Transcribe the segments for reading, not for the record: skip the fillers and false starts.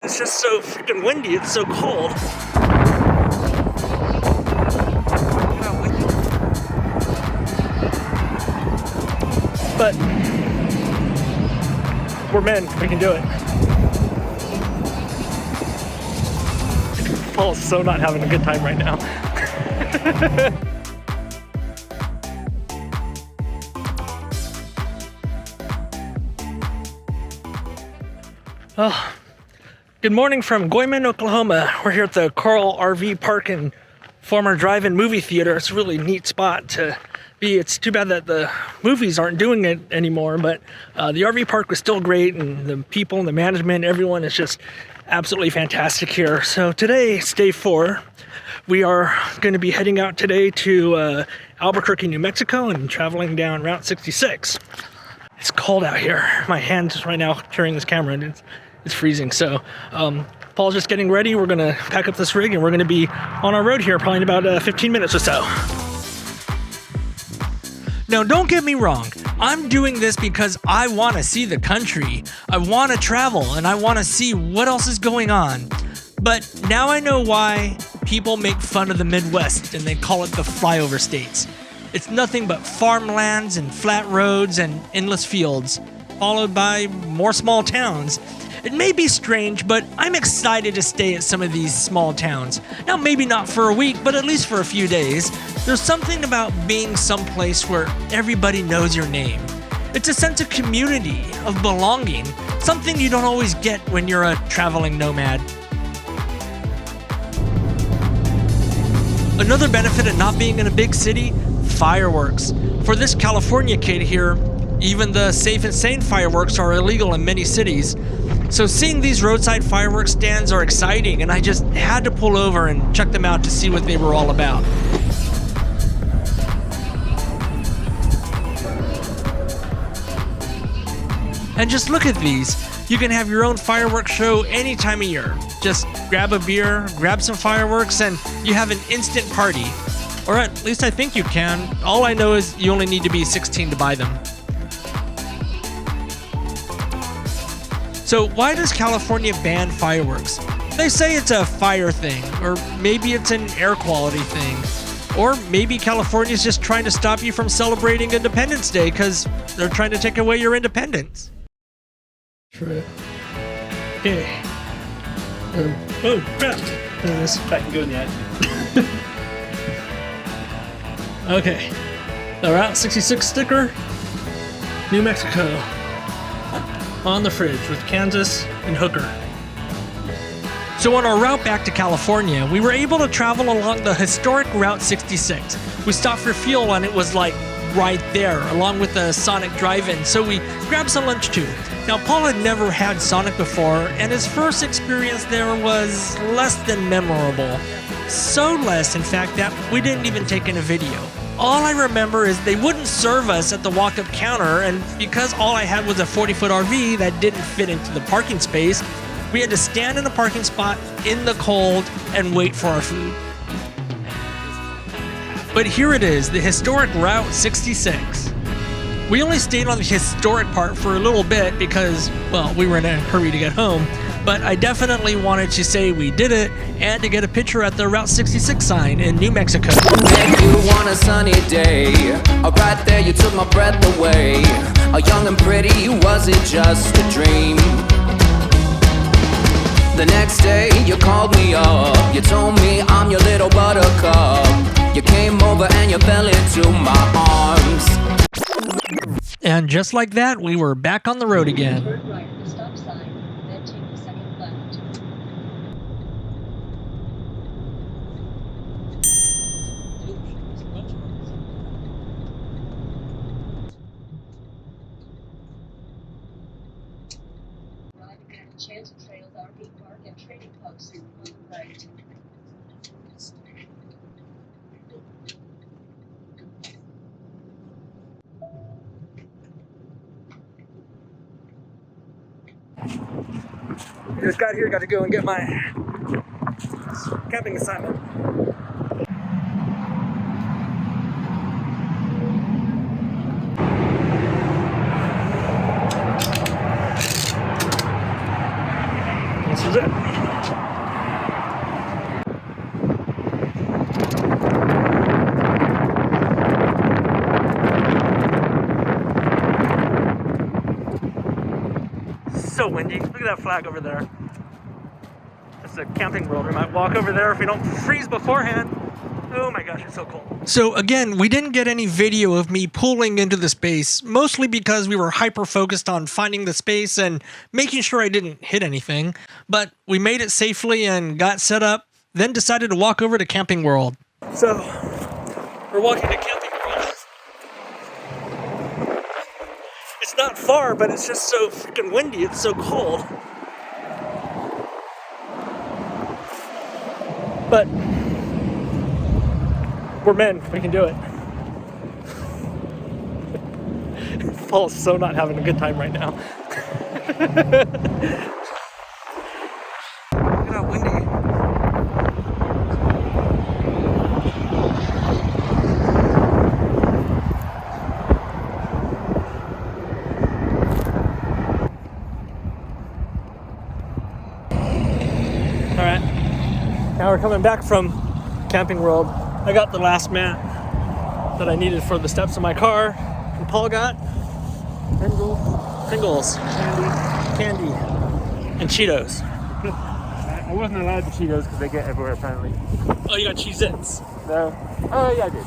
It's just so freaking windy. It's so cold. But we're men. We can do it. Paul's so not having a good time right now. Oh, good morning from Gorman, Oklahoma. We're here at the Corral RV Park and former drive-in movie theater. It's a really neat spot to be. It's too bad that the movies aren't doing it anymore, but the RV park was still great, and the people and the management, everyone is just absolutely fantastic here. So today, it's day 4. We are going to be heading out today to Albuquerque, New Mexico, and traveling down Route 66. It's cold out here. My hands right now carrying this camera, and it's freezing. So Paul's just getting ready. We're going to pack up this rig, and we're going to be on our road here probably in about 15 minutes or so. Now, don't get me wrong. I'm doing this because I want to see the country. I want to travel, and I want to see what else is going on. But now I know why people make fun of the Midwest, and they call it the flyover states. It's nothing but farmlands and flat roads and endless fields, followed by more small towns. It may be strange, but I'm excited to stay at some of these small towns. Now, maybe not for a week, but at least for a few days. There's something about being someplace where everybody knows your name. It's a sense of community, of belonging, something you don't always get when you're a traveling nomad. Another benefit of not being in a big city, fireworks. For this California kid here, even the safe and sane fireworks are illegal in many cities. So seeing these roadside fireworks stands are exciting, and I just had to pull over and check them out to see what they were all about. And just look at these. You can have your own fireworks show any time of year. Just grab a beer, grab some fireworks, and you have an instant party. Or at least I think you can. All I know is you only need to be 16 to buy them. So why does California ban fireworks? They say it's a fire thing, or maybe it's an air quality thing. Or maybe California's just trying to stop you from celebrating Independence Day because they're trying to take away your independence. True. Okay. Oh, crap. There it is. Back and go in the end. Okay. The Route 66 sticker, New Mexico. On the fridge with Kansas and Hooker. So on our route back to California, we were able to travel along the historic Route 66. We stopped for fuel and it was like right there, along with the Sonic drive-in, so we grabbed some lunch too. Now, Paul had never had Sonic before, and his first experience there was less than memorable. So less, in fact, that we didn't even take in a video. All I remember is they wouldn't serve us at the walk-up counter, and because all I had was a 40-foot RV that didn't fit into the parking space, we had to stand in a parking spot in the cold and wait for our food. But here it is, the historic Route 66. We only stayed on the historic part for a little bit because, well, we were in a hurry to get home, but I definitely wanted to say we did it and to get a picture at the Route 66 sign in New Mexico. Met you on a sunny day, right there you took my breath away. Young and pretty, was it just a dream? The next day you called me up, you told me I'm your little buttercup. You came over and you fell into my arms. And just like that, we were back on the road again. Turn right at the stop sign, then take the second left. Arriving at Enchanted Trails RV Park and Trading Post on the right. Just got here, got to go and get my camping assignment. is it. So windy. Look at that flag over there. It's a camping world. We might walk over there if we don't freeze beforehand. Oh my gosh, it's so cold. So again, we didn't get any video of me pulling into the space, mostly because we were hyper-focused on finding the space and making sure I didn't hit anything. But we made it safely and got set up, then decided to walk over to Camping World. So, we're walking to Camping World. It's not far, but it's just so freaking windy. It's so cold. But we're men. We can do it. Paul's so not having a good time right now. Look at how windy. Alright, now we're coming back from Camping World. I got the last mat that I needed for the steps of my car, and Paul got Pringles, candy, and Cheetos. I wasn't allowed the Cheetos because they get everywhere apparently. Oh, you got Cheez-Its. No. Oh yeah, I did.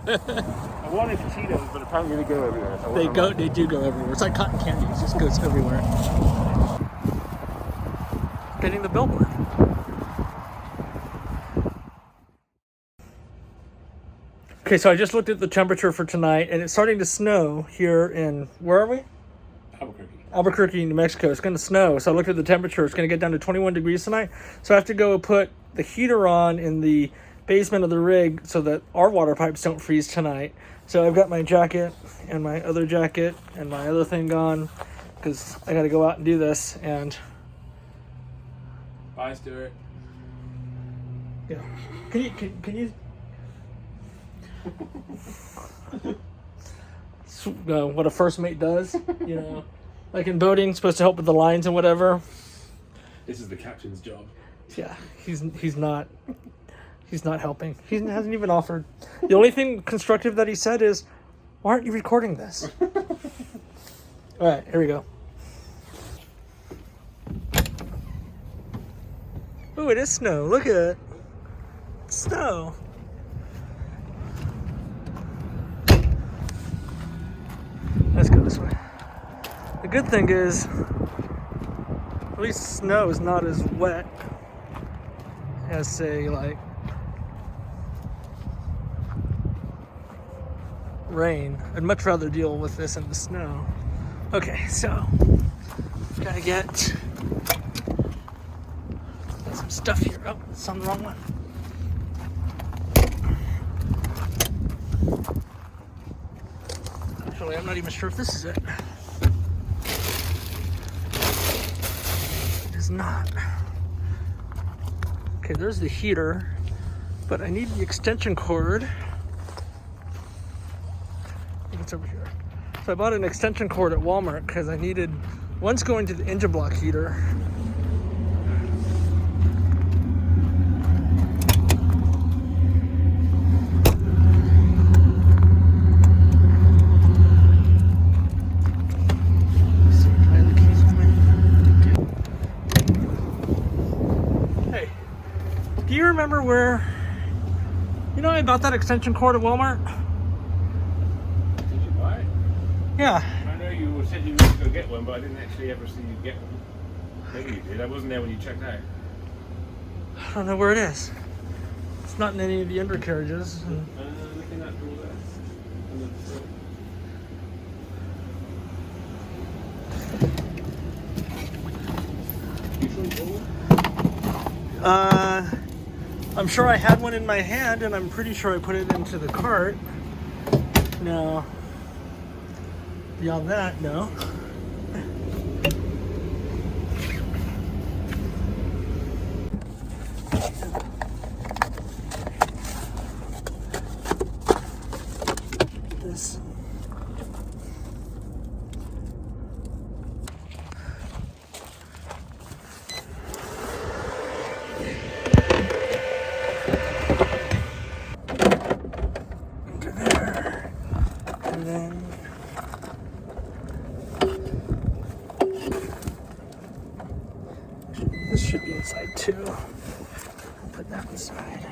I wanted the Cheetos, but apparently they go everywhere. So They do go everywhere. It's like cotton candy. It just goes everywhere. Getting the billboard. Okay, so I just looked at the temperature for tonight, and it's starting to snow here in, where are we? Albuquerque, New Mexico. It's going to snow, so I looked at the temperature. It's going to get down to 21 degrees tonight. So I have to go put the heater on in the basement of the rig so that our water pipes don't freeze tonight. So I've got my jacket and my other jacket and my other thing on because I got to go out and do this. And Bye, Stuart. yeah, can you? What a first mate does, you know, like in boating, supposed to help with the lines and whatever. This is the captain's job. Yeah, he's not helping. He hasn't even offered. The only thing constructive that he said is, "Why aren't you recording this?" All right, here we go. Oh, it is snow. Look at it. It's snow. Let's go this way. The good thing is, at least snow is not as wet as, say, like rain. I'd much rather deal with this in the snow. Okay, so gotta get some stuff here. Oh, it's on the wrong one. Actually, I'm not even sure if this is it. It is not. Okay, there's the heater, but I need the extension cord. I think it's over here. So I bought an extension cord at Walmart because I needed, one's going to the engine block heater. Do you remember where, you know, I bought that extension cord at Walmart? Did you buy it? Yeah. I know you said you were going to go get one, but I didn't actually ever see you get one. Maybe you did. I wasn't there when you checked out. I don't know where it is. It's not in any of the undercarriages. Looking at all that. I'm sure I had one in my hand, and I'm pretty sure I put it into the cart. No. Beyond that, no. This. should be inside too. I'll put that inside.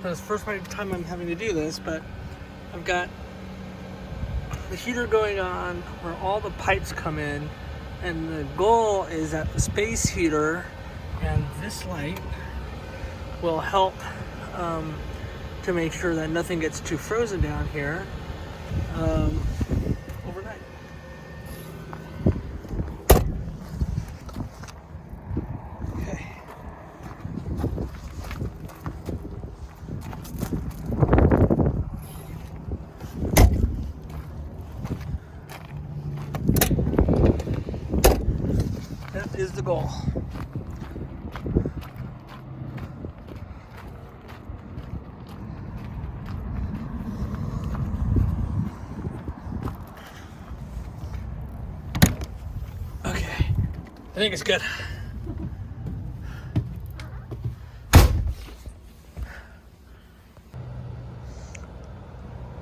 It's the first time I'm having to do this, but I've got the heater going on where all the pipes come in, and the goal is that the space heater and this light will help to make sure that nothing gets too frozen down here overnight. Okay. That is the goal. I think it's good.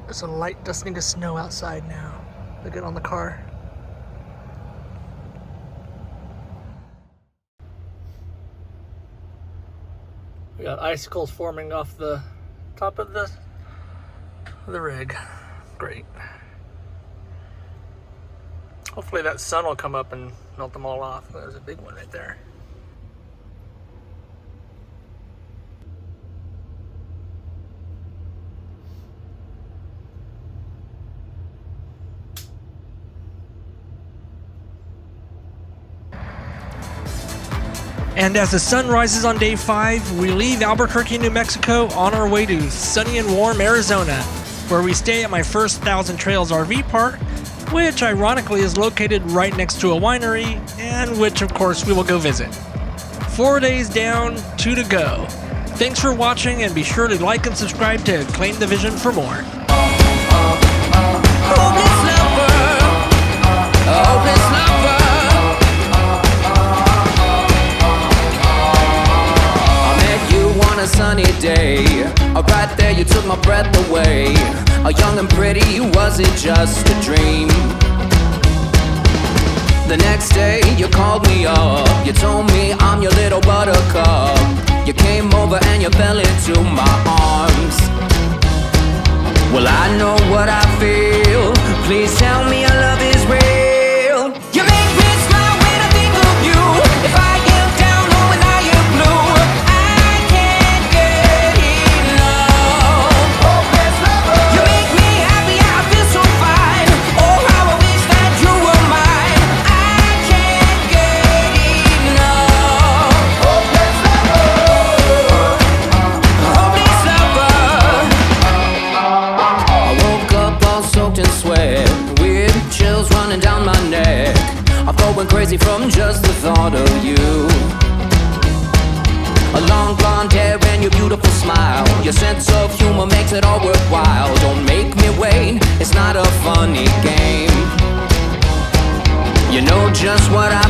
There's a light dusting of snow outside now. They get on the car. We got icicles forming off the top of the rig. Great. Hopefully that sun will come up and melt them all off. There's a big one right there. And as the sun rises on day 5, we leave Albuquerque, New Mexico on our way to sunny and warm Arizona, where we stay at my first Thousand Trails RV park, which ironically is located right next to a winery, and which of course we will go visit. 4 days down, 2 to go. Thanks for watching, and be sure to like and subscribe to Claim the Vision for more. A sunny day, right there you took my breath away. Young and pretty, was it just a dream? The next day you called me up, you told me I'm your little buttercup. You came over and you fell into my arms. Well, I know what I feel, please tell me your love is real. You make me smile when I think of you. If I am down or when I am blue, crazy from just the thought of you. A long blonde hair and your beautiful smile, your sense of humor makes it all worthwhile. Don't make me wait, it's not a funny game. You know just what I